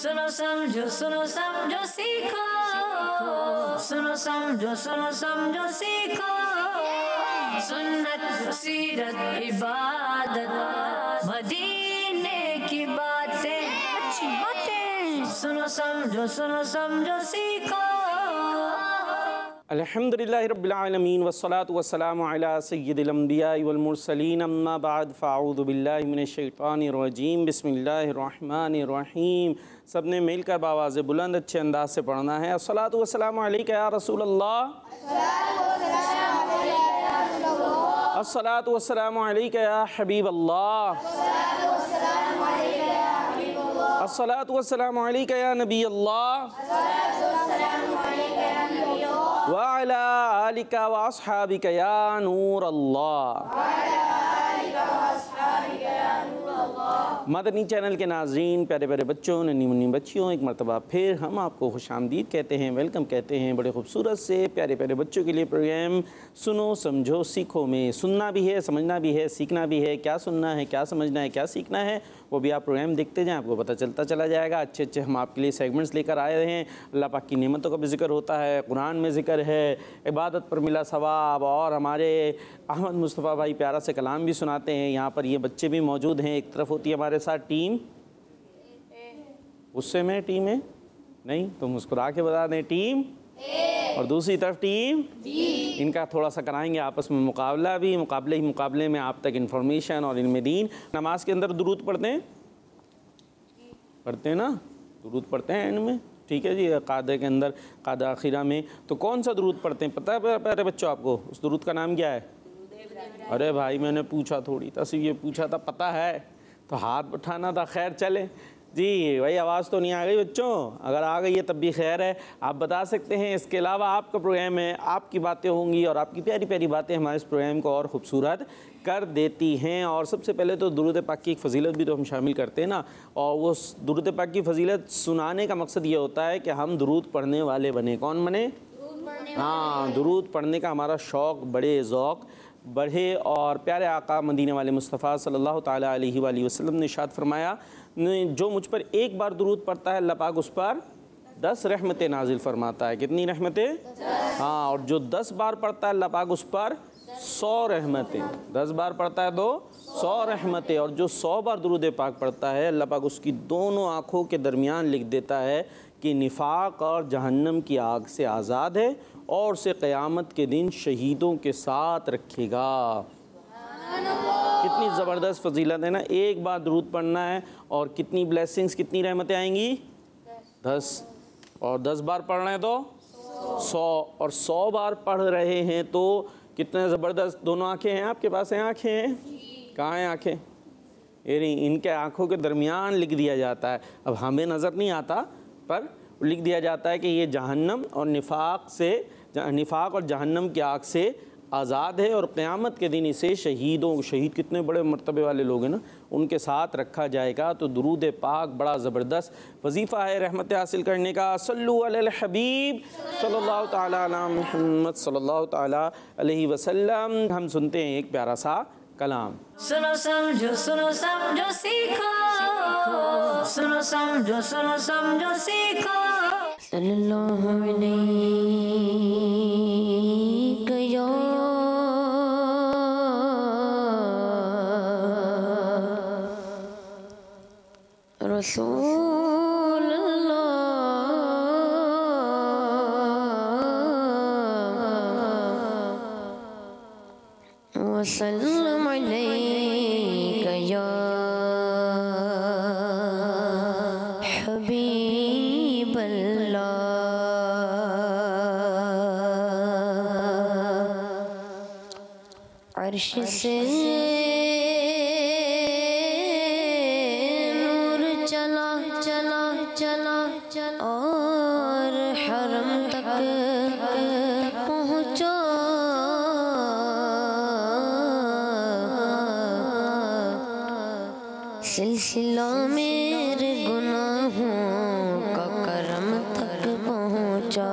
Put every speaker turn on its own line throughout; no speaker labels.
सुनो समझो सीखो, सुनो समझो सीखो, सुन्नत सीरत इबादत मदीने की बातें, अच्छी बातें। सुनो समझो सीखो।
अल्हम्दुलिल्लाहि रब्बिल आलमीन वस्सलातु वस्सलामु अला सय्यिदिल अंबिया वल मुरसलीन अम्मा बाद फ़अऊज़ु बिल्लाहि मिनश शैतानिर रजीम बिस्मिल्लाहिर रहमानिर रहीम। सब ने मिलकर बावाज़ बुलंद अच्छे अंदाज से पढ़ना है। अस्सलातु वस्सलामु अलैका या रसूल अल्लाह, अस्सलातु वस्सलामु अलैका या हबीब अल्लाह, अस्सलातु वस्सलामु अलैका या नबी अल्लाह व अला आलिका व अस्हाबिका या नूर अल्लाह। मदनी चैनल के नाज़रीन, प्यारे प्यारे बच्चों, नन्ही मुन्नी बच्चियों, एक मरतबा फिर हम आपको खुशामदीद कहते हैं, वेलकम कहते हैं। बड़े खूबसूरत से प्यारे प्यारे बच्चों के लिए प्रोग्राम सुनो समझो सीखो में सुनना भी है, समझना भी है, सीखना भी है। क्या सुनना है, क्या समझना है, क्या सीखना है, वो भी आप प्रोग्राम देखते जाएँ, आपको पता चलता चला जाएगा। अच्छे अच्छे हम आपके लिए सेगमेंट्स लेकर आए हैं। अल्लाह पाक की नेमतों का भी जिक्र होता है, कुरान में जिक्र है, इबादत पर मिला सवाब, और हमारे अहमद मुस्तफ़ा भाई प्यारा से कलाम भी सुनाते हैं। यहाँ पर ये बच्चे भी मौजूद हैं। एक तरफ होती है हमारे साथ टीम, गुस्से में टीम है नहीं तो मुस्कुरा के बता दें टीम, और दूसरी तरफ टीम इनका थोड़ा सा कराएंगे आपस में मुकाबला भी। मुकाबले में आप तक इन्फॉर्मेशन और इल्म दीन। नमाज के अंदर दुरूद पढ़ते हैं ना, दुरूद पढ़ते हैं एंड में, ठीक है जी। कादे के अंदर, कादा आखिरा में, तो कौन सा दुरूद पढ़ते हैं पता है प्यारे बच्चों आपको? उस दुरूद का नाम क्या है? अरे भाई मैंने पूछा थोड़ी था, सिर्फ ये पूछा था, पता है तो हाथ उठाना था। खैर चले जी भाई, आवाज़ तो नहीं आ गई बच्चों? अगर आ गई है तब भी खैर है, आप बता सकते हैं। इसके अलावा आपका प्रोग्राम है, आपकी बातें होंगी और आपकी प्यारी प्यारी बातें हमारे इस प्रोग्राम को और ख़ूबसूरत कर देती हैं। और सबसे पहले तो दुरूद पाक की एक फ़जीलत भी तो हम शामिल करते हैं ना, और वो दुरूद पाक की फ़जीलत सुनाने का मकसद ये होता है कि हम दुरूद पढ़ने वाले बने। कौन बने? हाँ, दुरूद पढ़ने का हमारा शौक़ बड़े, ज़ौक़ बढ़े। और प्यारे आका मदीने वाले मुस्तफ़ा सल्लल्लाहु ताला अलैहि वसल्लम ने इरशाद फरमाया, जो मुझ पर एक बार दुरूद पढ़ता है अल्लाह पाक उस पर 10 रहमतें नाजिल फरमाता है। कितनी रहमतें? हाँ, और जो 10 बार पढ़ता है अल्लाह पाक उस पर 100 रहमतें। 10 बार पढ़ता है तो 100 रहमतें। और जो 100 बार दुरूद पाक पढ़ता है अल्लाह पाक उसकी दोनों आँखों के दरमियान लिख देता है कि निफाक और जहन्नम की आग से आज़ाद है और उसे क़यामत के दिन शहीदों के साथ रखेगा। कितनी ज़बरदस्त फ़जीलत है ना। एक बार दुरूद पढ़ना है और कितनी ब्लेसिंग्स, कितनी रहमतें आएंगी? 10। और 10 बार पढ़ना है तो 100। और 100 बार पढ़ रहे हैं तो कितने ज़बरदस्त। दोनों आँखें हैं आपके पास? हैं आँखें? हैं, कहाँ हैं आँखें? ये नहीं, इनके आँखों के दरमियान लिख दिया जाता है। अब हमें नज़र नहीं आता पर लिख दिया जाता है कि ये जहन्नम और निफाक और जहन्नम की आग से आज़ाद है और क़यामत के दिन इसे शहीद कितने बड़े मर्तबे वाले लोग हैं ना, उनके साथ रखा जाएगा। तो दुरूद पाक बड़ा ज़बरदस्त वजीफ़ा है रहमत हासिल करने का। सल्लु अलल हबीब सल्लल्लाहु ताला अला मुहम्मद सल्लल्लाहु ताला अलैहि वसल्लम। हम सुनते हैं एक प्यारा सा कलाम।
सुनो समझो सीखो, सुनो समझो सीखो। सल्लल्लाहु अलैहि या रसूल अल्लाह वसल्लम अलैका या हबीब अल्लाह। अर्श से नूर चला और हरम तक पहुँचा। सिलसिला मेरे गुनाहों का करम तक पहुँचा।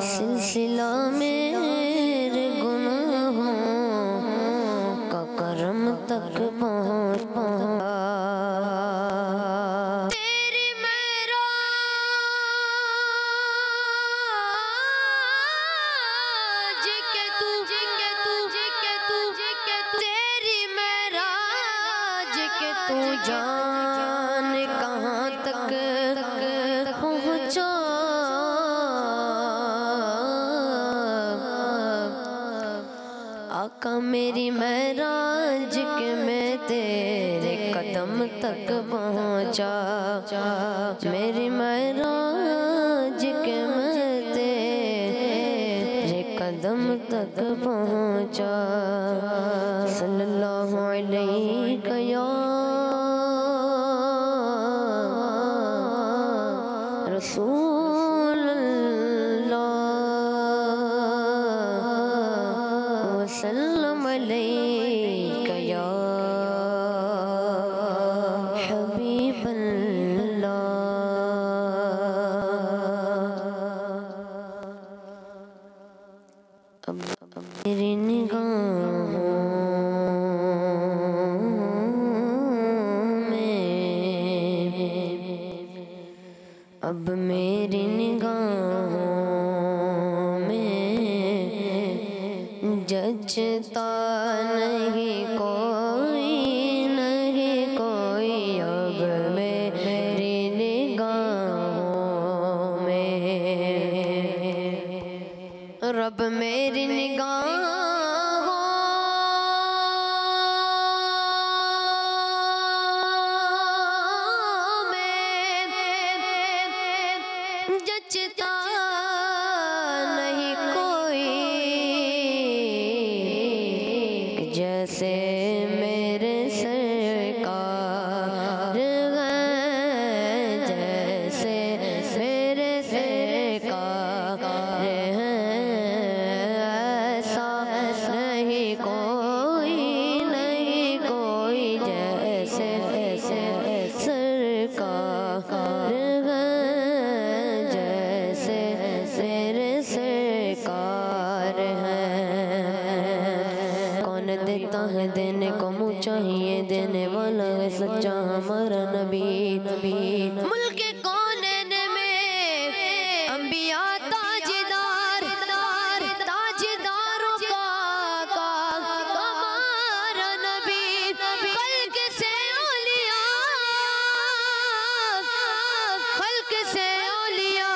सिलसिला मेरे गुनाहों का करम तक पहुँचा। तेरी तू जान कहाँ तक पहुँचा। आका मेरी महराज के मैं तेरे कदम तक पहुँचा। मेरी महराज के मैं तेरे कदम तक पहुँचा। सल्लल्लाहु अलैहि या रसूल अल्लाह वसल्लम अलैका या हबीब अल्लाह। अब मेरी निगाहों में, अब मेरी निगाहों में जचता नहीं कोई, नहीं कोई अब मेरी निगाहों में। रब मेरी निगाहों में जचता नहीं कोई, जैसे मेरे सरकार हैं, जैसे मेरे सरकार हैं, ऐसा नहीं कोई, नहीं कोई जैसे सरकार हैं, जैसे मेरे सरकार हैं। कौन देता है देने को मुँह चाहिए, देने वाला है सच्चा हमारा नबी। मुल्क कौनैन में अंबिया ताजदार, ताजदारों का हमारा नबी। खल्क से औलिया, खल्क से औलिया,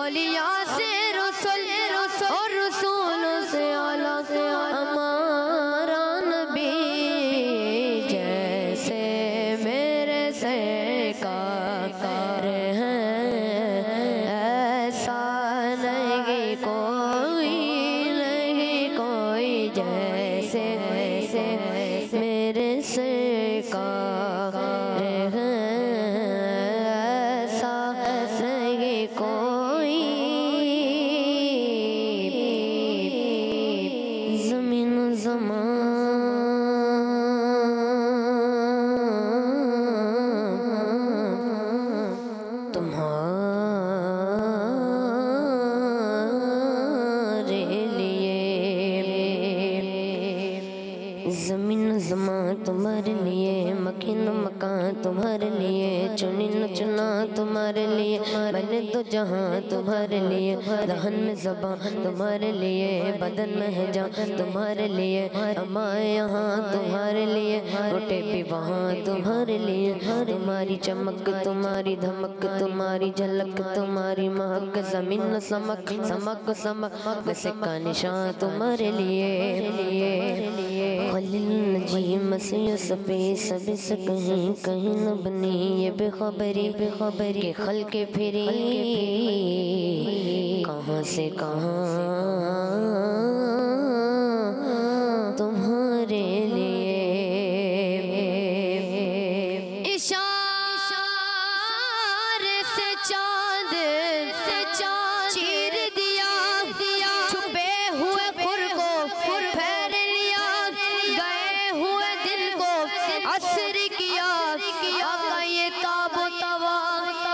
औलिया से रसूल, और रसूल से आला हमारा नबी। जैसे मेरे सरकार हैं, ऐसा नहीं कोई, नहीं कोई जैसे मेरे सरकार हैं, ऐसा नहीं कोई। ज़मीन ज़मान तुम्हारे लिए, ज़मीन ज़मान तुम्हारे लिए, मकीन मकान तुम्हारे लिए, चुनी न चुना तुम्हारे लिए। मैंने तो जहाँ तुम्हारे लिए, दहन में ज़बान तुम्हारे लिए, बदन में है जान तुम्हारे लिए। हमारे यहाँ तुम्हारे लिए, उठे भी वहाँ तुम्हारे लिए। तुम्हारी चमक, तुम्हारी धमक, तुम्हारी झलक, तुम्हारी महक, ज़मीन समक समक समक से का निशान तुम्हारे लिए। खलील नजी मसीह सफ़े सभी से कहीं कहीं न बनी ये बेखबरी, बेखबरी के खल के फिरी कहाँ से कहाँ तुम्हारे लिए। इशारे से चाँद चीर दिया, छुपे हुए खुर को फेर लिया, गए हुए दिन को असर किया। आका ये ताबो तवा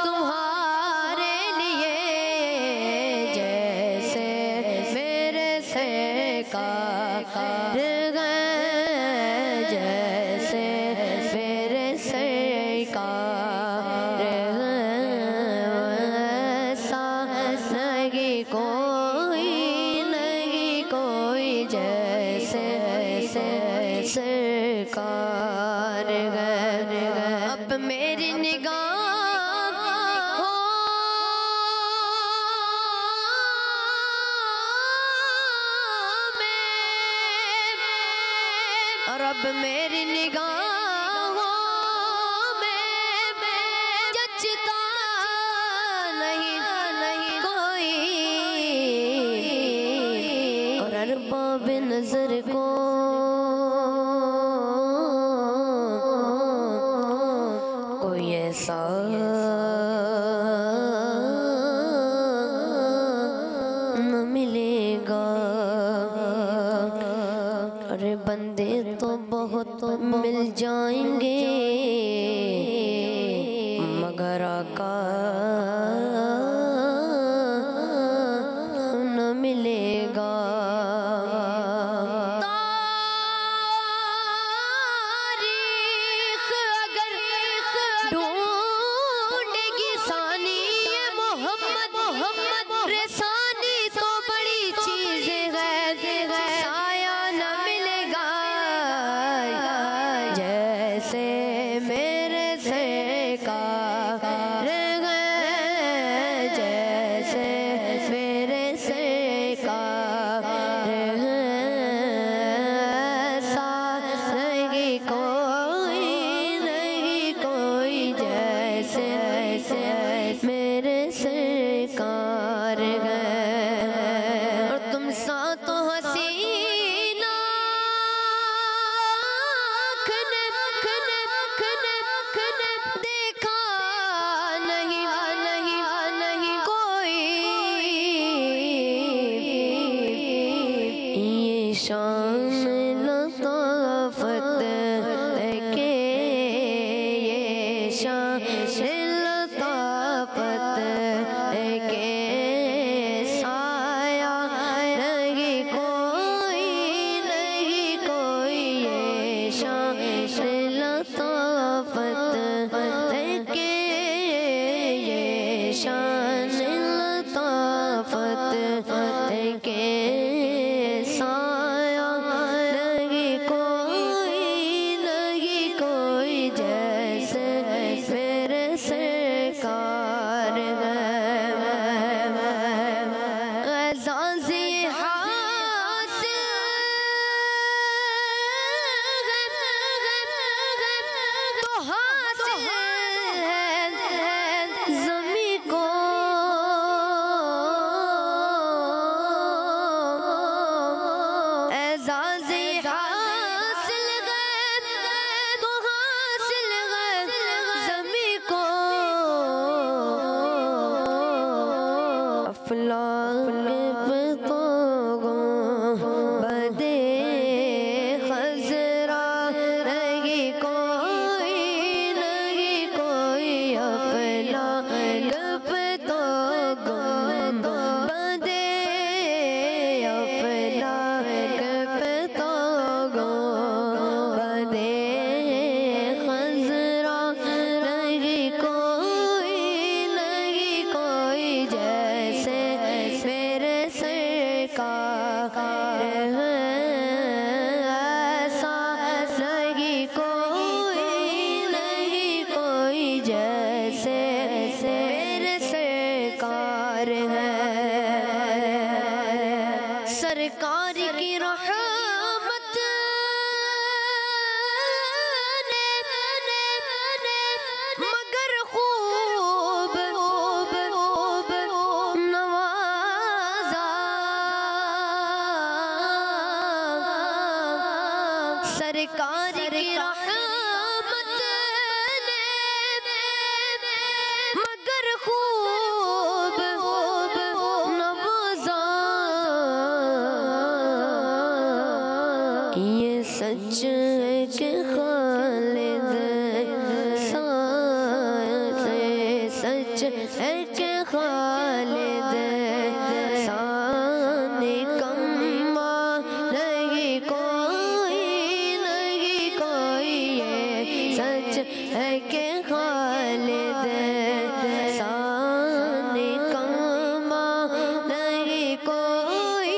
तुम्हारे लिए, जैसे मेरे से निगाह हो रब मेरी निगाहों में जचता नहीं कोई और अरबाब नजर को कोई ऐसा न मिलेगा। अरे बंदे तो बहुत मिल जाएंगे मगर आका न मिलेगा। तारीख अगर ढूंढेगी सानी मोहम्मद रेसानी तो बड़ी चीज है साया न मिलेगा जैसे मेरे से कार जैसे मेरे से कार नहीं कोई जैसे मेरे से कार और तुम सा तो हसीना देखा नहीं कोई ये शान लताफत के ये शान लताफत के साया नहीं कोई ये शान लताफत के ये शान लताफत के साया नहीं कोई जैसे मेरे से कार ज़ाज़ी हासिल तो हासिल है ज़मी को ज़ाज़ी हासिल तो हासिल ज़मी को अफलाक तो बदे खजरा नहीं कोई अफलाक तो बदे अफलाक तो बदे खजरा नहीं कोई जैसे मेरे सरकार है ऐसा नहीं कोई जैसे मेरे सरकार है। सरकार की रहमत मगर खूब नवाजा सरकार की रहमत मगर खूब नवाजा ये सच है कि खालिद सच है कि खालिद साने कम्मा नहीं कोई ये सच है कि खालिद साने कम्मा नहीं कोई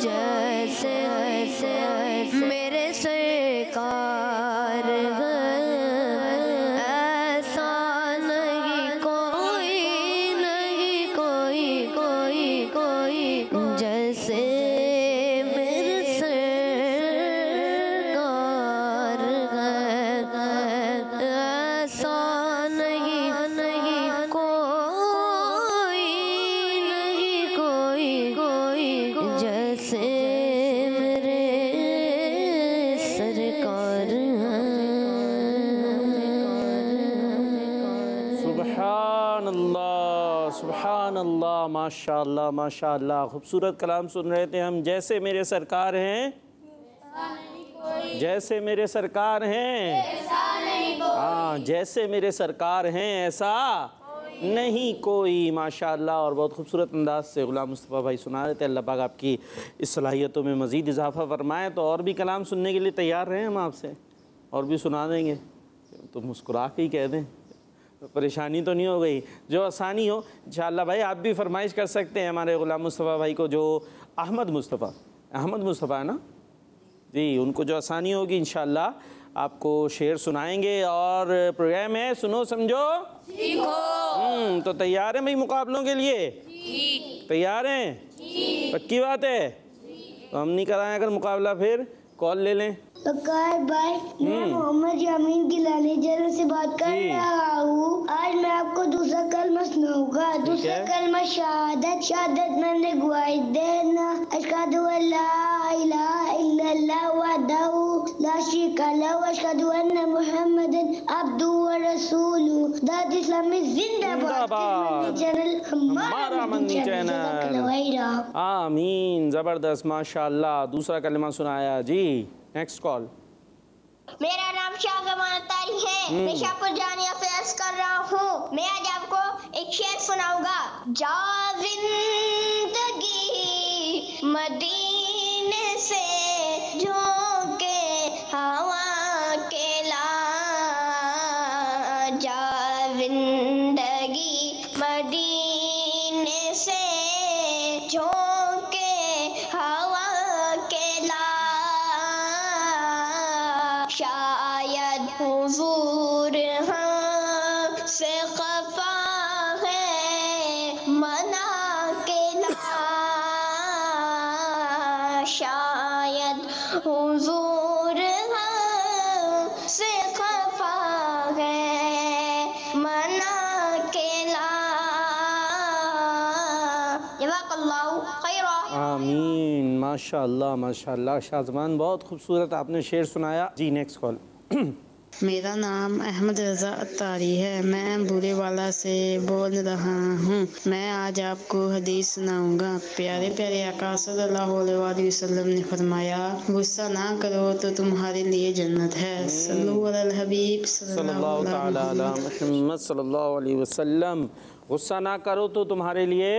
जैसे मेरे सरकार है।
सुभान अल्लाह, सुभान अल्लाह, माशाअल्लाह माशाअल्लाह। खूबसूरत कलाम सुन रहे थे हम। जैसे मेरे सरकार हैं, जैसे मेरे सरकार हैं, हाँ, जैसे मेरे सरकार हैं ऐसा नहीं कोई। माशाअल्लाह। और बहुत खूबसूरत अंदाज से ग़ुलाम मुस्तफ़ा भाई सुना रहे थे। अल्लाह पाक आपकी इस सलाहियतों में मज़ीद इजाफ़ा फरमाए। तो और भी कलाम सुनने के लिए तैयार हैं हम आपसे, और भी सुना देंगे। तो मुस्कुरा के ही कह दें, तो परेशानी तो नहीं हो गई। जो आसानी हो इंशाअल्लाह भाई आप भी फरमाइश कर सकते हैं हमारे ग़ुलाम मुस्तफ़ा भाई को, जो अहमद मुस्तफ़ा है ना जी, उनको जो आसानी होगी इंशाअल्लाह आपको शेर सुनाएंगे। और प्रोग्राम है सुनो समझो सीखो। तो तैयार हैं भाई मुकाबलों के लिए? तैयार हैं? पक्की बात है? तो हम नहीं कराएं अगर मुकाबला, फिर कॉल ले लें।
वकार भाई, मैं मोहम्मद यामीन गिलानी जरा से बात कर रहा हूँ। आज मैं आपको दूसरा कलमा सुनाऊंगा। दूसरा कलमा शहादत। शहादत मैंने गवाही देना, अशहदु अल्ला इलाहा इल्लल्लाह वहदहु ला शरीका लहु व अशहदु अन्ना मुहम्मदन अब्दुहु व रसूलुहु। दाद इस्लामी जिंदाबाद। चैनल हमारा मदनी चैनल।
आमीन। ज़बरदस्त माशाअल्लाह। दूसरा कलमा सुनाया जी। Next call.
मेरा नाम शाहजमान तारी है। मैं शाहपुर जानिया से अर्ज कर रहा हूँ। मैं आज आपको एक शेर सुनाऊंगा। जा जिंदगी मदीने से झोंके हवा के ला, जा जिंदगी मदीने से झोंके हवा के ला, शायद हुजूर हमसे खफा है मना के ला, शायद हुजूर हमसे खफा है मना के ला। जज़ाकल्लाहु खैरा।
आमीन। माशाअल्लाह माशाअल्लाह। शाहजमान बहुत खूबसूरत आपने शेर सुनाया जी। Next call.
मेरा नाम अहमद रज़ा अत्तारी है। मैं बुरेवाला से बोल रहा हूँ। मैं आज आपको हदीस सुनाऊंगा। प्यारे प्यारे आका सल्लल्लाहु अलैहि वसल्लम ने फरमाया, गुस्सा ना करो तो तुम्हारे लिए जन्नत है। सल्लल्लाहु अलल हबीब
सल्लल्लाहु ताला अला मुहम्मद सल्लल्लाहु अलैहि वसल्लम। गुस्सा ना करो तो तुम्हारे लिए,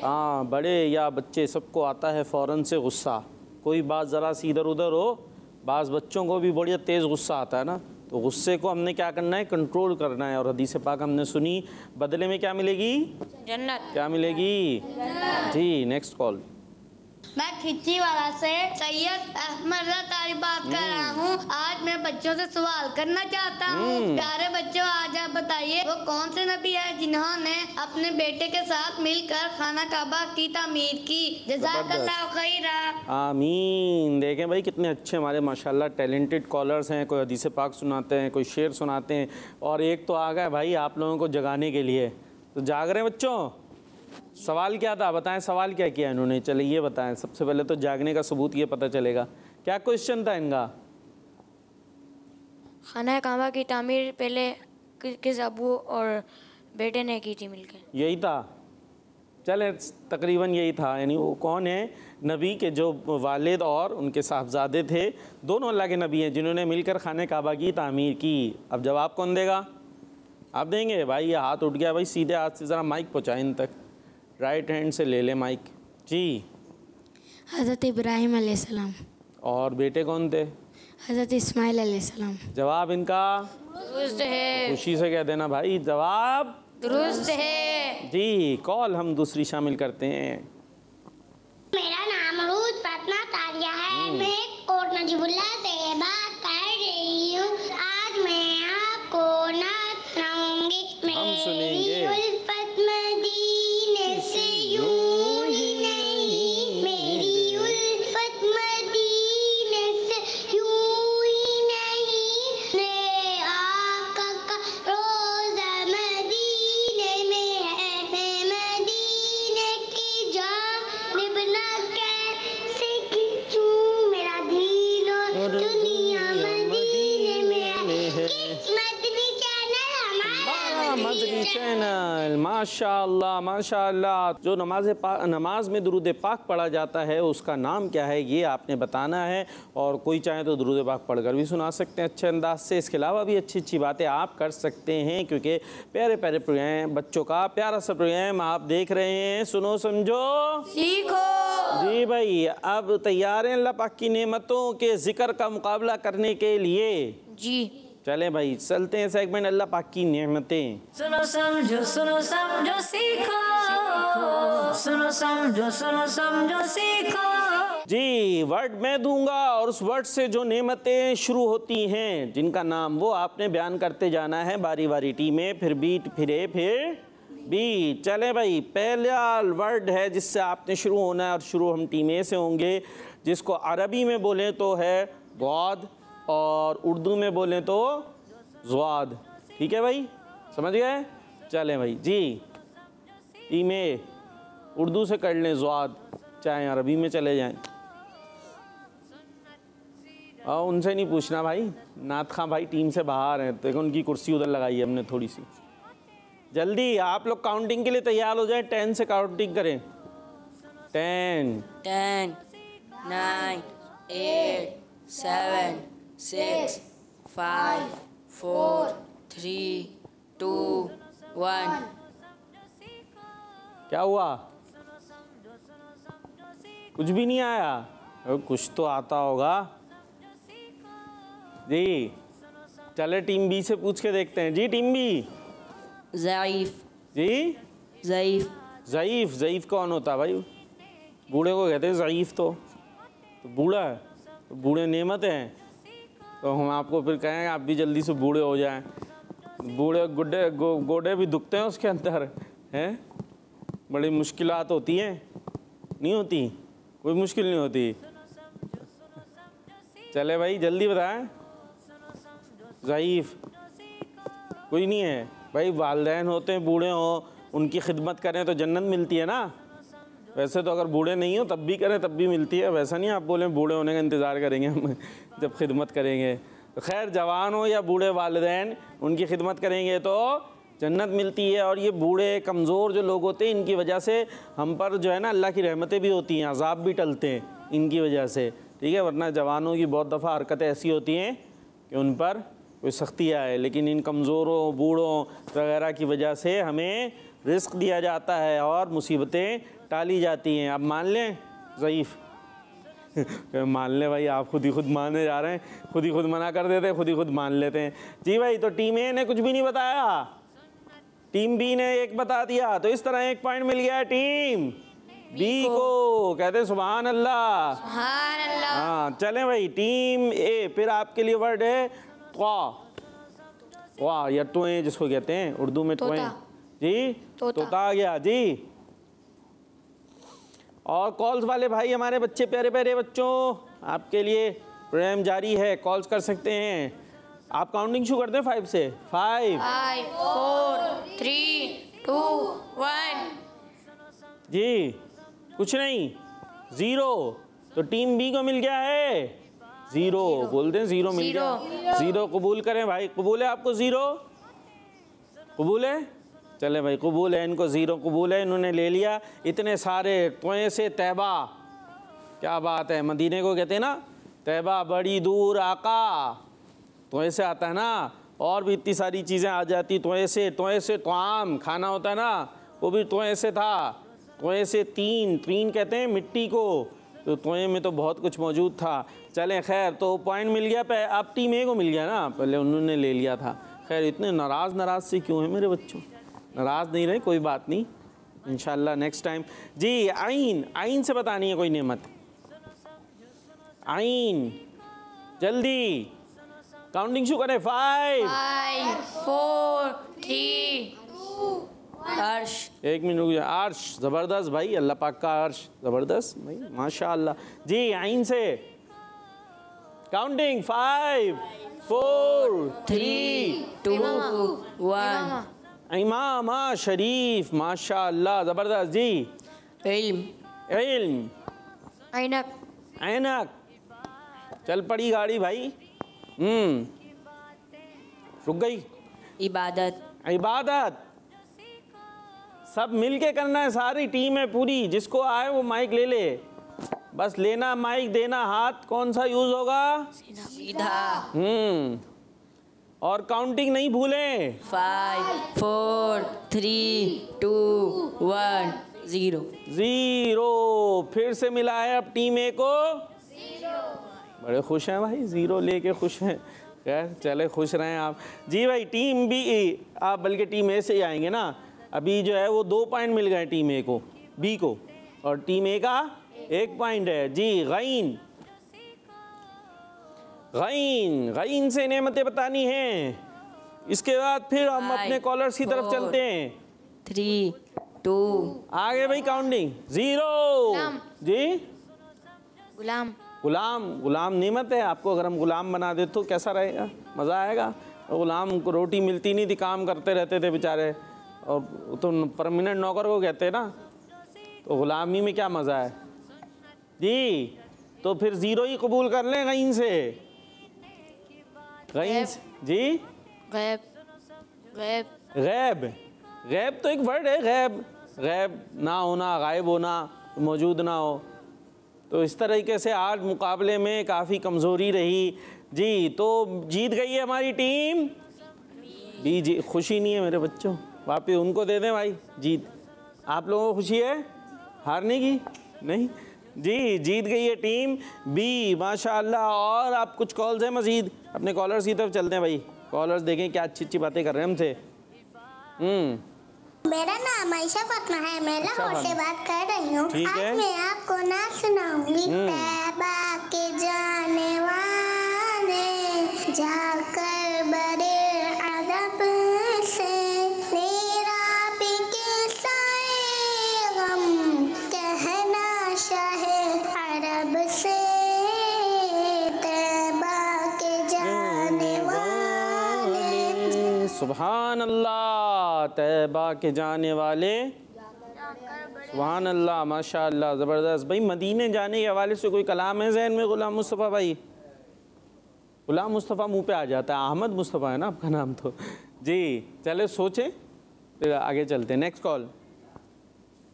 हाँ, बड़े या बच्चे सबको आता है फ़ौरन से गुस्सा। कोई बात ज़रा सी इधर उधर हो, बाज़ बच्चों को भी बड़ी तेज़ गुस्सा आता है ना, तो गुस्से को हमने क्या करना है, कंट्रोल करना है। और हदीस पाक हमने सुनी, बदले में क्या मिलेगी? जन्नत। क्या मिलेगी? जी। Next call.
मैं खिच्ची वाला से सैयद अहमद तारी बात कर रहा हूँ। आज मैं बच्चों से सवाल करना चाहता हूँ। प्यारे बच्चों, आज आप बताइए वो कौन से नबी है जिन्होंने अपने बेटे के साथ मिलकर खाना काबा की तामीर की? जज़ाकल्लाहु खैरा।
आमीन। देखें भाई कितने अच्छे हमारे माशाल्लाह टैलेंटेड कॉलर्स हैं। कोई हदीस पाक सुनाते हैं, कोई शेर सुनाते हैं, और एक तो आ गया भाई आप लोगों को जगाने के लिए। तो जाग रहे हैं बच्चों? सवाल क्या था बताएं, सवाल क्या किया इन्होंने? चले ये बताएं। सबसे पहले तो जागने का सबूत ये पता चलेगा। क्या क्वेश्चन था इनका?
खाना काबा की तामीर पहले किस अबू और बेटे ने की थी मिलकर?
यही था। चले तकरीबन यही था। यानी वो कौन है? नबी के जो वालिद और उनके साहबजादे थे, दोनों अल्लाह के नबी हैं जिन्होंने मिलकर खाने काबा की तामीर की। अब जवाब कौन देगा? आप देंगे? भाई ये हाथ उठ गया भाई, सीधे हाथ से ज़रा माइक पहुँचाएं इन तक, राइट हैंड से ले ले माइक जी।
हज़रत इब्राहीम अलैहिस्सलाम।
और बेटे कौन थे?
हज़रत इस्माइल अलैहिस्सलाम।
जवाब इनका
दुरुस्त है।
खुशी से कह देना भाई, जवाब
दुरुस्त है
जी। कॉल हम दूसरी शामिल करते हैं।
मेरा नाम रूद फातिमा तारिया है। मैं कोट नजीबुल्ला से बात कर रही हूँ। आज मैं आपको नात सुनाऊंगी।
हम सुनेंगे।
मेरी उल्फत मदीने से यूं ही नहीं, मेरी उल्फत मदीने से यूं ही नहीं, मेरे आका का रोज़ा मदीने में है, मदीने की जानिब ना कैसे खींचूं मेरा दिल और दुनिया मदीने में है। किस मदनी चैनल हमारा
चैनल। माशाअल्लाह माशाअल्लाह। जो नमाज में दुरूद पाक पढ़ा जाता है उसका नाम क्या है ये आपने बताना है, और कोई चाहे तो दुरूद पाक पढ़कर भी सुना सकते हैं अच्छे अंदाज से। इसके अलावा भी अच्छी अच्छी बातें आप कर सकते हैं, क्योंकि प्यारे प्यारे प्रोग्राम, बच्चों का प्यारा सा प्रोग्राम आप देख रहे हैं सुनो समझो
सीखो।
जी भाई, अब तैयार हैं अल्लाह पाक की नेमतों के जिक्र का मुकाबला करने के लिए?
जी।
चले भाई, चलते हैं सेगमेंट अल्लाह पाक की नेमतें।
सुनो समझो सीखो, सुनो समझो सीखो।
जी, वर्ड मैं दूंगा और उस वर्ड से जो नेमतें शुरू होती हैं जिनका नाम वो आपने बयान करते जाना है बारी बारी टीमें, फिर बीट फिरे फिर बीट। चले भाई, पहला वर्ड है जिससे आपने शुरू होना है और शुरू हम टीमें से होंगे, जिसको अरबी में बोलें तो है गौद और उर्दू में बोलें तो ज़्वाद। ठीक है भाई, समझ गए? चलें भाई जी, टीमें उर्दू से कर लें ज़्वाद, चाहे अरबी में चले जाएं। और उनसे नहीं पूछना भाई, नात खां भाई टीम से बाहर हैं, तो उनकी कुर्सी उधर लगाई है हमने थोड़ी सी। जल्दी आप लोग काउंटिंग के लिए तैयार हो जाएं, 10 से काउंटिंग करें। 10
10 9 8 7 6 5 4 3 2 1।
क्या हुआ? कुछ भी नहीं आया? कुछ तो आता होगा जी। चले टीम बी से पूछ के देखते हैं। जी टीम बी।
ज़ईफ़।
जी
ज़ईफ़।
ज़ईफ़। ज़ईफ़ कौन होता है भाई? बूढ़े को कहते हैं ज़ईफ़। तो बूढ़ा है, तो बूढ़े नेमत हैं, तो हम आपको फिर कहेंगे आप भी जल्दी से बूढ़े हो जाएं। बूढ़े गुड्डे गोडे भी दुखते हैं उसके अंदर हैं, बड़ी मुश्किलात होती हैं। नहीं होती? कोई मुश्किल नहीं होती। चले भाई जल्दी बताएं। ज़ईफ़ कोई नहीं है भाई। वालिदैन होते हैं, बूढ़े हों, उनकी खिदमत करें तो जन्नत मिलती है ना। वैसे तो अगर बूढ़े नहीं हो तब भी करें तब भी मिलती है। वैसा नहीं आप बोलें बूढ़े होने का इंतज़ार करेंगे हम जब खिदमत करेंगे। तो खैर, जवान हो या बूढ़े वालिदैन, उनकी खिदमत करेंगे तो जन्नत मिलती है। और ये बूढ़े कमज़ोर जो लोग होते हैं, इनकी वजह से हम पर जो है ना अल्लाह की रहमतें भी होती हैं, अज़ाब भी टलते हैं इनकी वजह से। ठीक है, वरना जवानों की बहुत दफ़ा हरकतें ऐसी होती हैं कि उन पर कोई सख्ती आए, लेकिन इन कमज़ोरों बूढ़ों वगैरह की वजह से हमें रिस्क दिया जाता है और मुसीबतें टाली जाती हैं। अब मान लें ज़ईफ़ मान लें भाई, आप खुद ही खुद मानने जा रहे हैं, खुद ही खुद मना कर देते हैं, खुद ही खुद मान लेते हैं। जी भाई, तो टीम ए ने कुछ भी नहीं बताया, टीम बी ने एक बता दिया, तो इस तरह 1 पॉइंट मिल गया टीम बी को। कहते हैं सुभान अल्लाह।
सुभान अल्लाह।
हाँ, चलें भाई टीम ए, फिर आपके लिए वर्ड है त्वा। वाह, या टोए जिसको कहते हैं उर्दू में टोए। जी तोता आ गया जी। और कॉल्स वाले भाई, हमारे बच्चे प्यारे प्यारे बच्चों, आपके लिए प्रोग्राम जारी है, कॉल्स कर सकते हैं। आप काउंटिंग शुरू कर दें 5 से। 5
4 3 2 1।
जी कुछ नहीं, 0। तो टीम बी को मिल गया है 0। बोल दें 0 मिल गया। 0 कबूल करें भाई, कबूल है आपको 0? कबूल है? चले भाई कबूल है, इनको 0 कबूल है, इन्होंने ले लिया। इतने सारे तोए से तैबा, क्या बात है। मदीने को कहते हैं ना तैबा बड़ी दूर आका, तोए से आता है ना। और भी इतनी सारी चीज़ें आ जाती तोए से तोआम खाना होता है ना, वो भी तोए से था। तोए से तीन कहते हैं मिट्टी को, तो तोए में तो बहुत कुछ मौजूद था। चलें खैर, तो पॉइंट मिल गया। अब टीम ए को मिल गया ना, पहले उन्होंने ले लिया था। खैर, इतने नाराज़ से क्यों है मेरे बच्चों? नाराज़ नहीं रहे, कोई बात नहीं, इंशाल्लाह नेक्स्ट टाइम। जी आइन से बतानी है कोई नेमत। आइन, जल्दी काउंटिंग शुरू करें। 5
4 3
अर्श।
1 मिनट रुक जाए। अर्श, ज़बरदस्त भाई, अल्लाह पाक का अर्श ज़बरदस्त भाई, माशाअल्लाह। जी आइन से काउंटिंग 5 4 3
2 1।
इमाम शरीफ, माशाअल्लाह ज़बरदस्त। जी इल्म।
ऐनक।
ऐनक, चल पड़ी गाड़ी भाई। रुक गई।
इबादत।
इबादत, सब मिल के करना है, सारी टीम है पूरी। जिसको आए वो माइक ले ले, बस लेना माइक, देना हाथ। कौन सा यूज होगा?
सीधा।
और काउंटिंग नहीं भूलें।
5 4 3 2 1 0।
0 फिर से मिला है अब टीम ए को। बड़े खुश हैं भाई, 0 लेके खुश हैं। खैर चले, खुश रहें आप। जी भाई, टीम बी, आप बल्कि टीम ए से ही आएंगे ना। अभी जो है वो 2 पॉइंट मिल गए टीम ए को, बी को, और टीम ए का 1 पॉइंट है। जी गईन, गईन, गईन से नेमतें बतानी हैं। इसके बाद फिर हम अपने कॉलर्स की तरफ चलते हैं।
3 2
आगे भाई काउंटिंग। 0। जी
गुलाम।
गुलाम, गुलाम नेमत है। आपको अगर हम गुलाम बना दे तो कैसा रहेगा? मज़ा आएगा। गुलाम को रोटी मिलती नहीं थी, काम करते रहते थे बेचारे, और तो परमानेंट नौकर को कहते हैं ना, तो गुलामी में क्या मज़ा है जी। तो फिर 0 ही कबूल कर लें गईन से। गईन से जी।
गैब। गैब।
गैब, गैब तो एक वर्ड है। गैब, गैब ना होना, गायब होना, मौजूद ना हो। तो इस तरीके से आज मुकाबले में काफ़ी कमज़ोरी रही जी। तो जीत गई है हमारी टीम बी। जी खुशी नहीं है मेरे बच्चों? वापिस उनको दे दें भाई जीत। आप लोगों को खुशी है हारने की? नहीं जी, जीत गई है टीम बी, माशाअल्लाह। और आप कुछ कॉल्स हैं मज़ीद? अपने कॉलर्स की तरफ चलते हैं भाई। कॉलर्स देखें क्या अच्छी अच्छी बातें कर रहे हैं हमसे।
मेरा नाम आयशा फातिमा है, मैं लाहौर से बात कर रही हूँ।
ठीक है।
आज मैं आपको नाच सुनाऊंगी। तैबा के जाने वाले जाकर बड़े अदब से मेरा भी किस्सा गम कहना शाहे अरब से। तैबा के जाने वाले,
सुभान अल्लाह, तैबा के जाने वाले, सुभान अल्लाह, माशाअल्लाह, ज़बरदस्त। भाई मदीने जाने के हवाले से कोई कलाम है ज़हन में? गुलाम मुस्तफ़ा भाई, गुलाम मुस्तफ़ा मुंह पे आ जाता है। अहमद मुस्तफ़ा है ना आपका नाम तो जी। चले सोचें, फिर आगे चलते हैं। Next call.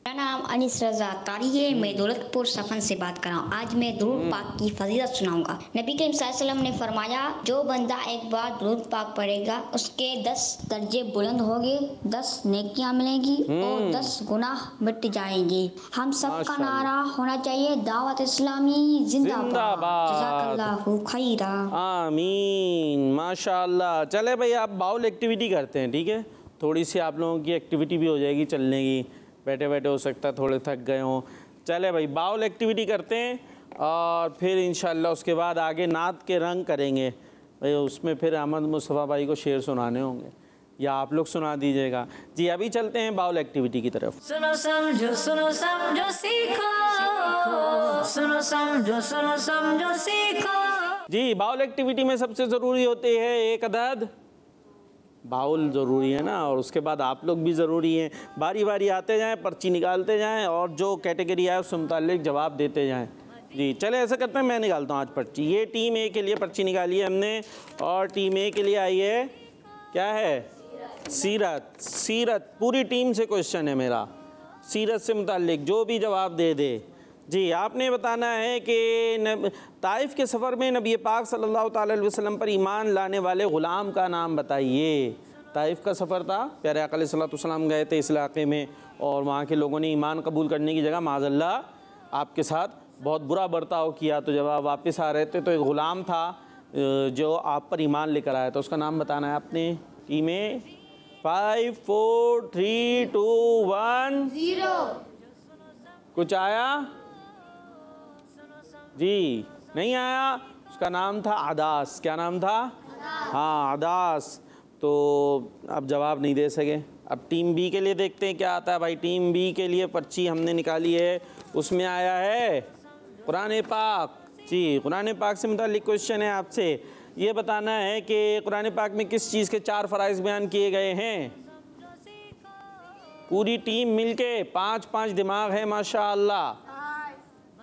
मेरा नाम अनीस रज़ा अत्तारी है, मैं दौलतपुर सफन से बात कर रहा हूँ। आज मैं दुरूद पाक की फजीलत सुनाऊंगा। नबी करीम सल्लल्लाहु अलैहि वसल्लम ने फरमाया, जो बंदा एक बार दुरूद पाक पढ़ेगा उसके 10 दर्जे बुलंद होंगे, 10 नेकियां मिलेंगी और 10 गुनाह मिट जाएंगे। हम सब का नारा होना चाहिए, दावत इस्लामी जिंदाबाद। जज़ाकल्लाहु खैरा।
आमीन, माशाअल्लाह। चले भाई, आप बाउल एक्टिविटी करते हैं, ठीक है? थोड़ी सी आप लोगों की एक्टिविटी भी हो जाएगी चलने की। बैठे बैठे हो सकता है थोड़े थक गए हों। चले भाई, बाउल एक्टिविटी करते हैं और फिर इंशाल्लाह उसके बाद आगे नात के रंग करेंगे भाई। उसमें फिर अहमद मुस्तफ़ा भाई को शेर सुनाने होंगे या आप लोग सुना दीजिएगा जी। अभी चलते हैं बाउल एक्टिविटी की तरफ।
सुनो समझो सीखो, सुनो समझो सीखो।
जी, बाउल एक्टिविटी में सबसे ज़रूरी होती है एक अदद बाउल ज़रूरी है ना, और उसके बाद आप लोग भी ज़रूरी हैं। बारी बारी आते जाएं, पर्ची निकालते जाएं और जो कैटेगरी आए उससे मुताल्लिक जवाब देते जाएं जी। चले ऐसा करते हैं, मैं निकालता हूँ आज पर्ची। ये टीम ए के लिए पर्ची निकाली है हमने, और टीम ए के लिए आई है क्या है? सीरत। सीरत पूरी टीम से क्वेश्चन है मेरा, सीरत से मुताल्लिक जो भी जवाब दे दे जी। आपने बताना है कि ताइफ के सफ़र में नबी पाक सल्लल्लाहु अलैहि वसल्लम पर ईमान लाने वाले ग़ुलाम का नाम बताइए। ताइफ का सफ़र था, प्यारे आका अलैहिस्सलातु वस्सलाम गए थे इस इलाक़े में, और वहाँ के लोगों ने ईमान कबूल करने की जगह माज़अल्लाह आपके साथ बहुत बुरा बर्ताव किया। तो जब आप वापस आ रहे थे तो एक ग़ुलाम था जो आप पर ईमान लेकर आया, तो उसका नाम बताना है आपने। टीमें 5 4 3 2 1 0। कुछ आया जी? नहीं आया। उसका नाम था आदास। क्या नाम था? हाँ, आदास। तो अब जवाब नहीं दे सके। अब टीम बी के लिए देखते हैं क्या आता है भाई। टीम बी के लिए पर्ची हमने निकाली है, उसमें आया है कुरान पाक जी। कुरान पाक से मुताल्लिक क्वेश्चन है आपसे। ये बताना है कि कुरान पाक में किस चीज़ के 4 फ़राइज़ बयान किए गए हैं। पूरी टीम मिलके 5-5 दिमाग है माशाअल्लाह।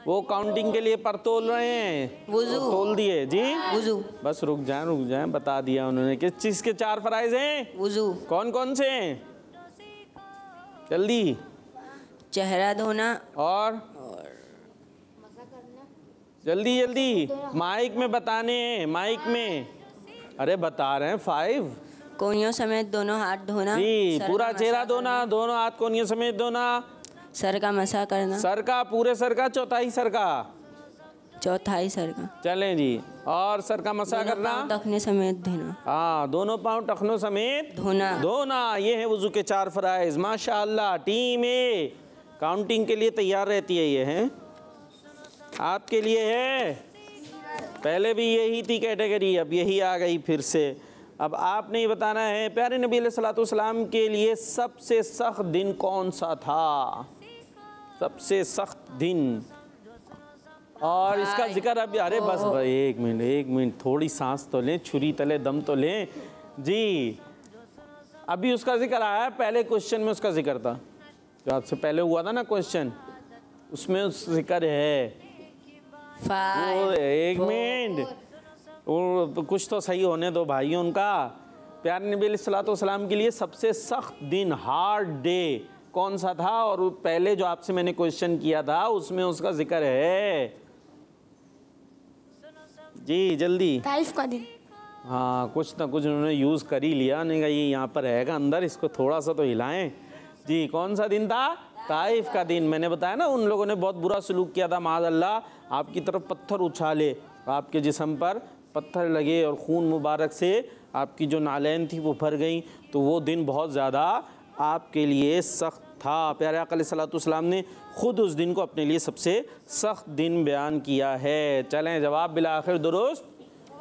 वो काउंटिंग के लिए पर तोल रहे हैं।
वुज़ू
तोल दिए जी।
वुज़ू।
बस रुक जाएं, बता दिया उन्होंने किस चीज़ के 4 फ़राइज़ हैं।
वुज़ू।
कौन कौन से हैं? जल्दी।
चेहरा धोना।
और जल्दी जल्दी, माइक में बताने हैं, माइक में। अरे बता रहे हैं 5।
कोहनियों समेत दोनों हाथ धोना।
जी,
सर
पूरा
का
चेहरा
मसा
धोना, दोनों हाथ कोहनियों समेत धोना।
सर का मसा करना।
सर का, पूरे सर का, चौथाई सर का,
चौथाई सर का।
चलें जी। और सर का मसा
दोनों
करना।
पाँव टखने समेत धोना।
हाँ, दोनों पाँव टखनों समेत
धोना।
धोना। ये है वुजू के 4 फराइज। माशाअल्लाह, टीम ए काउंटिंग के लिए तैयार रहती है। ये है आपके लिए है। पहले भी यही थी कैटेगरी, अब यही आ गई फिर से। अब आपने ये बताना है प्यारे नबी अलैहिस्सलाम के लिए सबसे सख्त दिन कौन सा था? सबसे सख्त दिन। और इसका जिक्र अभी, अरे बस भाई एक मिनट, थोड़ी सांस तो लें, छुरी तले दम तो लें जी। अभी उसका जिक्र आया, पहले क्वेश्चन में उसका जिक्र था, जो आपसे पहले हुआ था ना क्वेश्चन, उसमें उस जिक्र है। वो एक मिनट, वो कुछ तो सही होने दो भाई उनका। प्यारे नबी अलैहिस्सलाम के लिए सबसे सख्त दिन, हार्ड डे कौन सा था? और पहले जो आपसे मैंने क्वेश्चन किया था उसमें उसका जिक्र है जी। जल्दी।
ताइफ का दिन।
हाँ, कुछ ना कुछ उन्होंने यूज़ कर ही लिया, नहीं का ये यहाँ पर रहेगा अंदर, इसको थोड़ा सा तो हिलाएं जी। कौन सा दिन था? ताइफ का दिन। मैंने बताया ना, उन लोगों ने बहुत बुरा सलूक किया था। माज़अल्लाह, आपकी तरफ पत्थर उछाले, आपके जिस्म पर पत्थर लगे और खून मुबारक से आपकी जो नालैन थी वो भर गई। तो वो दिन बहुत ज़्यादा आपके लिए सख्त था। प्यारे आका अलैहिस्सलाम ने ख़ुद उस दिन को अपने लिए सबसे सख्त दिन बयान किया है। चलें, जवाब बिला आखिर दुरुस्त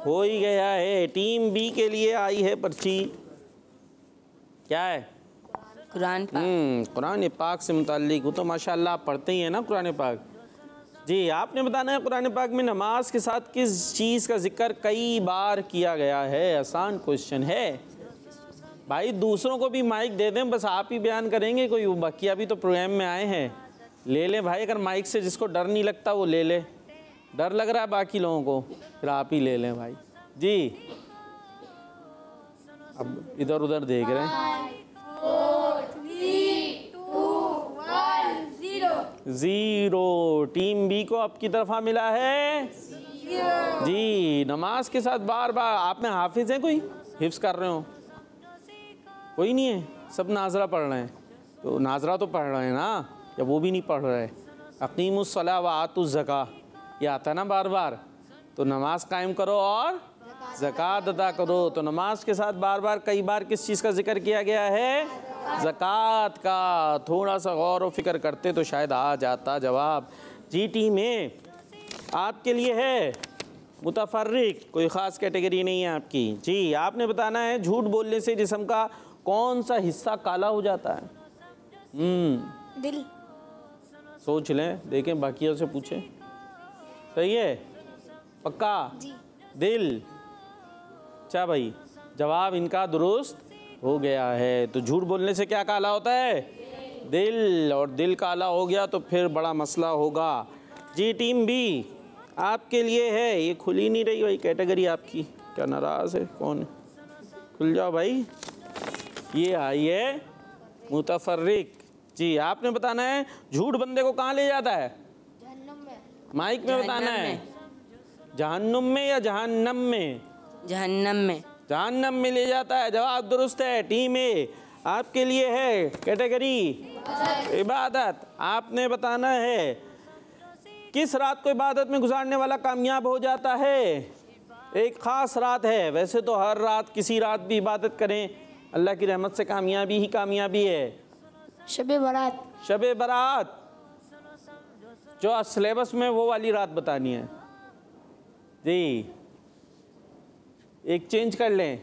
हो ही गया है। टीम बी के लिए आई है पर्ची। क्या है?
कुरान पाक।
कुरान पाक से मुताल्लिक। वो तो माशाअल्लाह आप पढ़ते ही हैं ना कुरान पाक जी। आपने बताना है कुरान पाक में नमाज के साथ किस चीज़ का जिक्र कई बार किया गया है? आसान क्वेश्चन है भाई। दूसरों को भी माइक दे दें, बस आप ही बयान करेंगे। कोई बाकी अभी तो प्रोग्राम में आए हैं, ले लें भाई। अगर माइक से जिसको डर नहीं लगता वो ले ले, डर लग रहा है बाकी लोगों को, फिर आप ही ले लें भाई जी। अब इधर उधर देख रहे हैं। 0 टीम बी को आपकी तरफा मिला है जी। नमाज के साथ बार बार, आप में हाफिज हैं? कोई हिफ्स कर रहे हो? कोई नहीं है, सब नाजरा पढ़ रहे हैं। तो नाजरा तो पढ़ रहे हैं ना, या वो भी नहीं पढ़ रहे? अकीमुस्सलाह व आतुज़्ज़का, ये आता है ना बार बार। तो नमाज कायम करो और ज़कात अदा करो। तो नमाज के साथ बार बार कई बार किस चीज़ का जिक्र किया गया है? ज़कात का। थोड़ा सा गौर व फिक्र करते तो शायद आ जाता जवाब जी। टीम में आपके लिए है मुतफर्रिक, कोई ख़ास कैटेगरी नहीं है आपकी जी। आपने बताना है झूठ बोलने से जिस्म का कौन सा हिस्सा काला हो जाता है?
दिल।
सोच लें, देखें, बाकियों से पूछें। सही है? पक्का? दिल। अच्छा भाई, जवाब इनका दुरुस्त हो गया है। तो झूठ बोलने से क्या काला होता है? दिल। और दिल काला हो गया तो फिर बड़ा मसला होगा जी। टीम बी आपके लिए है, ये खुल ही नहीं रही भाई कैटेगरी आपकी, क्या नाराज़ है? कौन है? खुल जाओ भाई। ये आई है मुतफर्रिक जी। आपने बताना है झूठ बंदे को कहाँ ले जाता है? माइक में बताना है। जहन्नुम में या जहन्नम में?
जहन्नम में।
जहन्नम में ले जाता है। जवाब दुरुस्त है। टीम ए आपके लिए है कैटेगरी इबादत। आपने बताना है किस रात को इबादत में गुजारने वाला कामयाब हो जाता है? एक ख़ास रात है, वैसे तो हर रात किसी रात भी इबादत करें अल्लाह की रहमत से कामयाबी ही कामयाबी है।
शबे बारात।
शबे बारात, जो सिलेबस में वो वाली रात बतानी है जी। एक चेंज कर लें,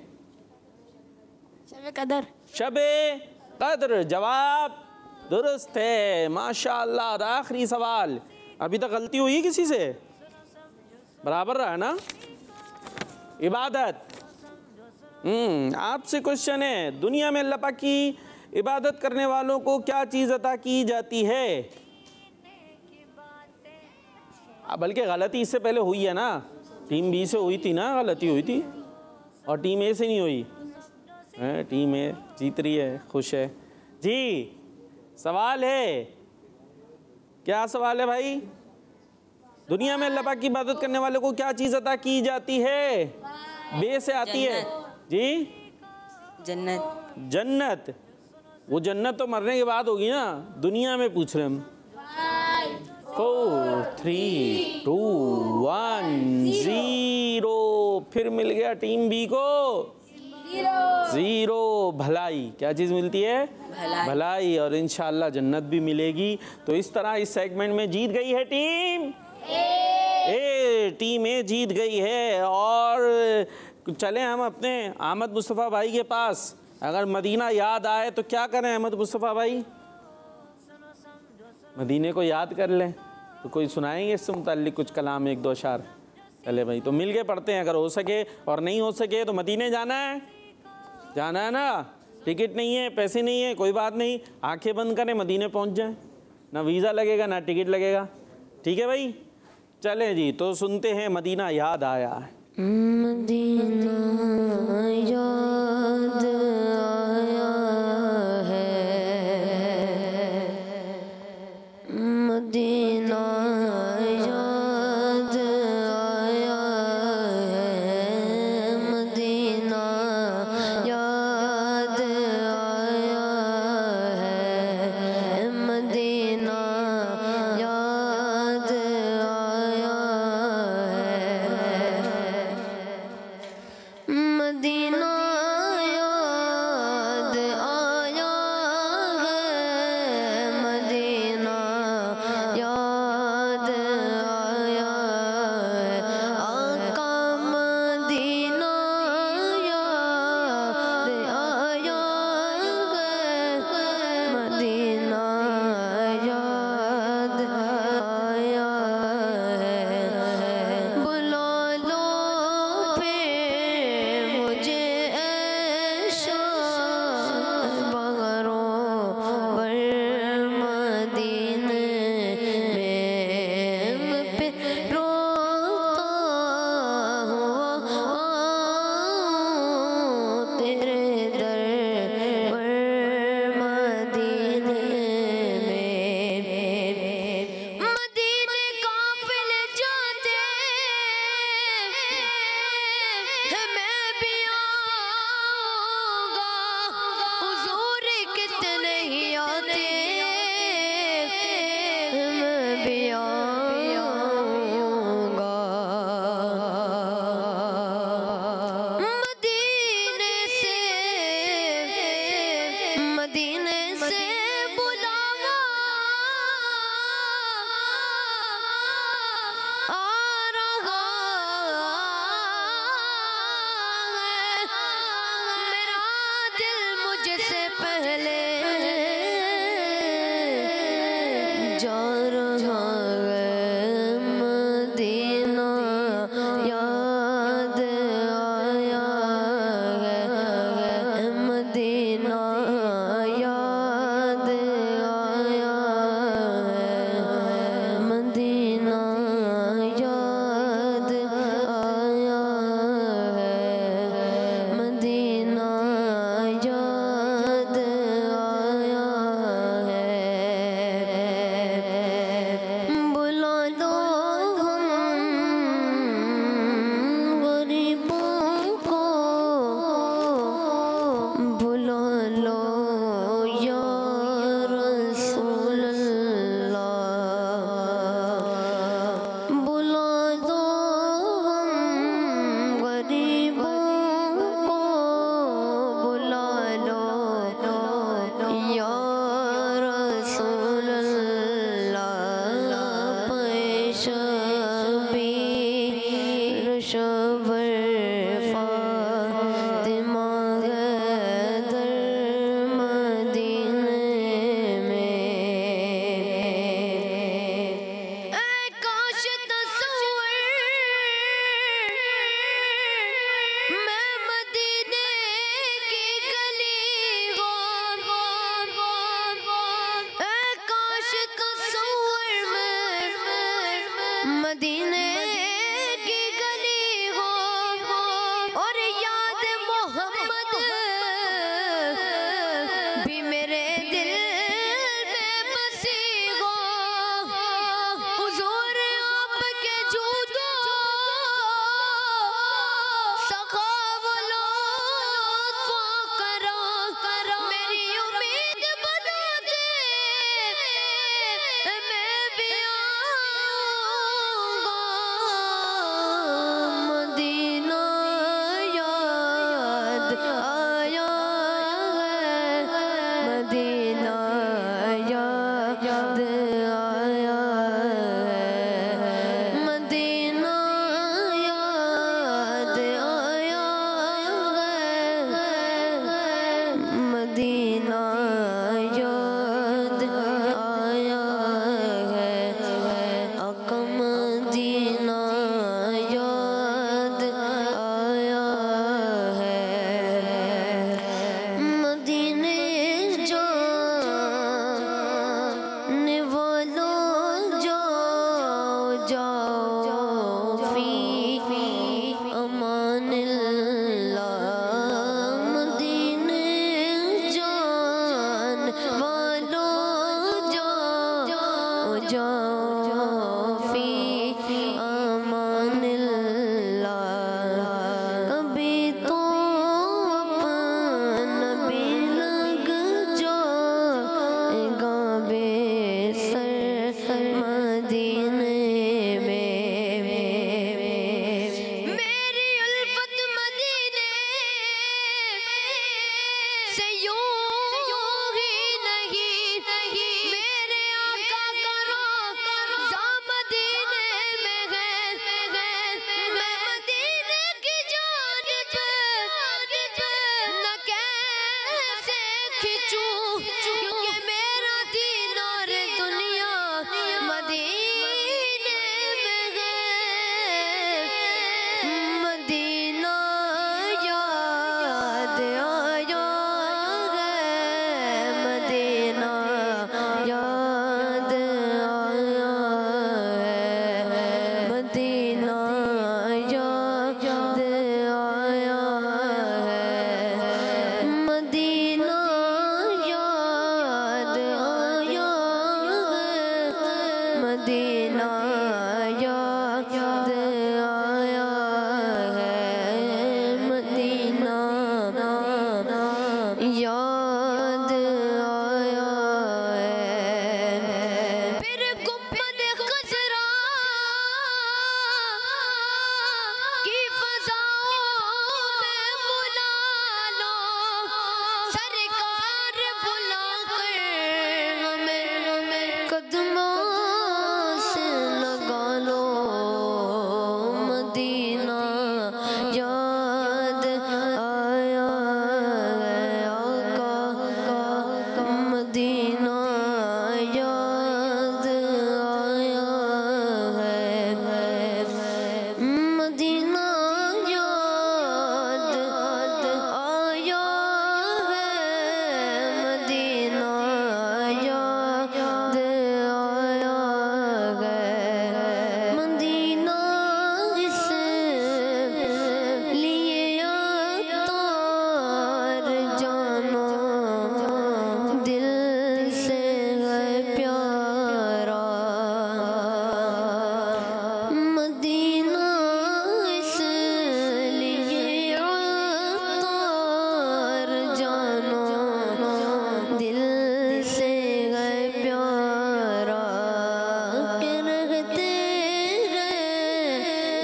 शबे कदर।
शबे कद्र। जवाब दुरुस्त है माशाअल्लाह। और आखिरी सवाल, अभी तक गलती हुई है किसी से? बराबर रहा ना? इबादत। आपसे क्वेश्चन है, दुनिया में अल्लाह पाक की इबादत करने वालों को क्या चीज़ अता की जाती है? बल्कि गलती इससे पहले हुई है ना, टीम बी से हुई थी ना, गलती हुई थी, और टीम ए से नहीं हुई है। टीम ए जीत रही है, खुश है जी। सवाल है, क्या सवाल है भाई? दुनिया में अल्लाह पाक की इबादत करने वाले को क्या चीज़ अता की जाती है? बे से आती है जी,
जन्नत।
जन्नत। वो जन्नत तो मरने के बाद होगी ना, दुनिया में पूछ रहे हम। 4 3 2 1 0। फिर मिल गया टीम बी को 0। भलाई, क्या चीज़ मिलती है? भलाई। और इंशाल्लाह जन्नत भी मिलेगी। तो इस तरह इस सेगमेंट में जीत गई है टीम ए। टीम ए जीत गई है। और चलें हम अपने अहमद मुस्तफ़ा भाई के पास। अगर मदीना याद आए तो क्या करें अहमद मुस्तफ़ा भाई? मदीने को याद कर लें। तो कोई सुनाएंगे इससे मुताल्लिक कुछ कलाम, एक दो अशार? चले भाई, तो मिल के पढ़ते हैं अगर हो सके, और नहीं हो सके तो मदीने जाना है, जाना है ना। टिकट नहीं है, पैसे नहीं है, कोई बात नहीं, आंखें बंद करें, मदीने पहुंच जाएं। ना वीज़ा लगेगा ना टिकट लगेगा। ठीक है भाई, चलें जी। तो सुनते हैं मदीना याद आया।
मदीना याद आया है, मदीना याद आया है, मदीना याद आया है, मदीना याद आया है, मदीना याद आया है, मदीना याद आया है, आका मदीना याद आया है, मदीना याद आया है। बुला लो फिर मुझे ऐशा बगरों पर मदीने में मैं फिर रोता हुआ आऊं तेरे दर पर मदीने में। मदीने काफिले जाते हैं, मैं भी आऊंगा, हुजूर कितने ही आते, मैं भी आऊंगा। मदीने से बुलावा आ रहा है, मेरा दिल मुझसे पहले जा रहा है, मदीना याद आया है, मदीना याद आया है, मदीना याद आया है, मदीना याद क्योंकि मेरा दीन और दुनिया मदीने में है। मदीना याद आया है, मदीना याद आया है, मदीना याद आया है, मदीना याद आया है, मदीना याद आया है, मदीना याद आया है। फिर गुम्बद खजरा की फ़ज़ाओं में बुला लो, सरकार बुला कर हमें कदमों से लगा लो। मदीना याद आया है आका, मदीना याद आया है, मदीना याद आया है, मदीना याद आया है, मदीना इसलिए तार जानो दिल से है प्यारा। मदीना इसलिए तार जानो दिल से है प्यारा। के रहते हैं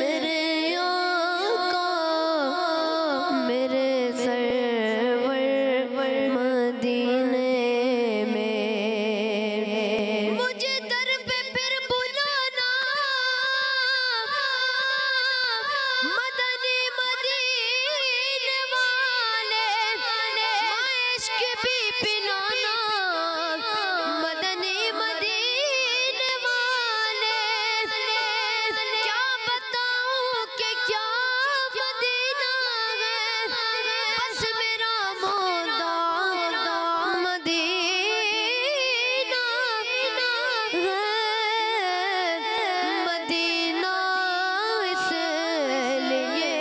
मेरे आका, मेरे सरवर मदीने में। मुझे दर पे फिर बुलाना मदनी मदीने वाले, इश्क भी पिलाना मदनी मदीने वाले। क्या बताऊं कि क्या मदीना है, बस मेरा मौला मदीना है, मदीना इसलिए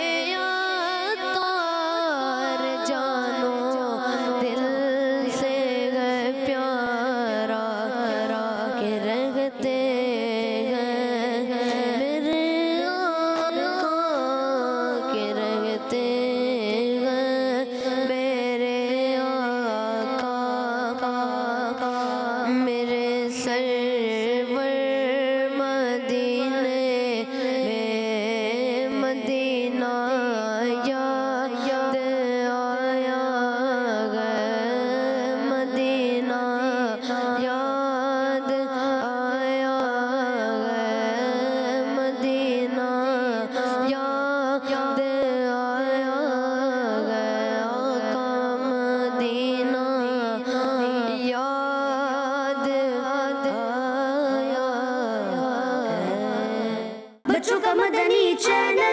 तार जानो दिल से है प्यारा। के रहते हैं मेरे आका, के रहते हैं मेरे आका, मेरे सरवर मदीने में। मदीना याद आया है, मदीना याद आया है, मदीना याद आया है आका, मदीना याद आया है।
बच्चों का मदनी चैनल